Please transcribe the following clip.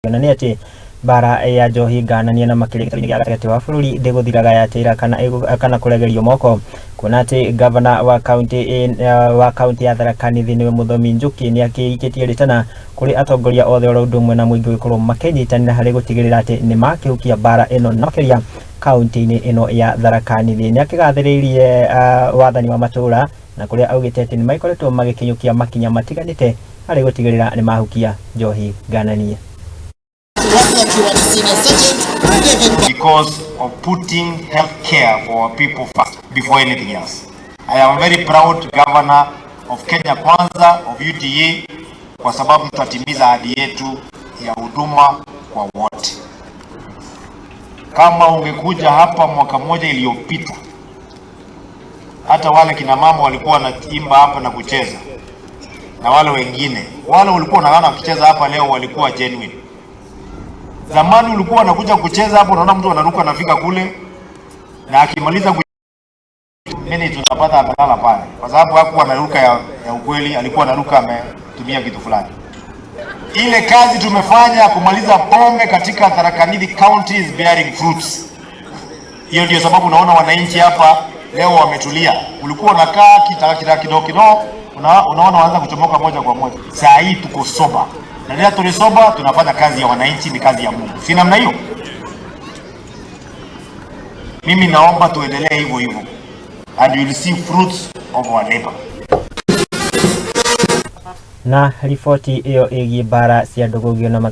Ngananie ati Mbara ya Njohi Ngananie na makirikitani ya gatagatĩ wa bũrũri ndĩgũthiraga yatĩra kana kũregerio moko, kuona ati governor wa kaunti ya Tharaka Nithi niwe Muthomi Njohi nĩ akĩikĩtie rĩtana kũrĩ atongoria othe oro ũndũ ũmwe na mũingĩ gũkorwo makĩnyitanĩra harĩ gũtigĩrĩra ati nĩ makĩhukia mbara ĩno na makĩria kaunti-ini ĩno ya Tharaka Nithi. Nĩ akĩgathĩrĩirie wathani wa matũra na kũrĩa augĩte ati nĩ makoretwo magĩkinyũkia makinya matiganĩte harĩ gũtigĩrĩra nĩ mahukia Njohi Ngananie. Because of putting health care for our people first before anything else. I am very proud governor of Kenya Kwanza of UTA kwa sababu tutatimiza ahadi yetu ya huduma kwa wote. Kama ungekuja hapa mwaka mmoja iliyopita, hata wale kina mama walikuwa wanaimba hapa na kucheza, na wale wengine wale walikuwa wanaona kucheza hapa leo walikuwa genuine. Zamani ulikuwa unakuja kucheza hapo, unaona mtu anaruka anafika kule na akimaliza mimi tunapata amelala pale, kwa sababu hakuwa anaruka ya ukweli, alikuwa anaruka ametumia kitu fulani. Ile kazi tumefanya kumaliza pombe katika Tharaka Nithi County is bearing fruits. Hiyo ndio sababu unaona wananchi hapa leo wametulia. Ulikuwa unakaa kidogo unaona waanza kuchomoka moja kwa moja. Saa hii tuko soba. Na ndio tulisoba, tunafanya kazi ya wananchi, ni kazi ya Mungu. Si namna hiyo? Mimi naomba tuendelee hivyo hivyo. And you will see fruits of our labor. Na ripoti hiyo ĩgiĩ mbara cia ndũgũgio na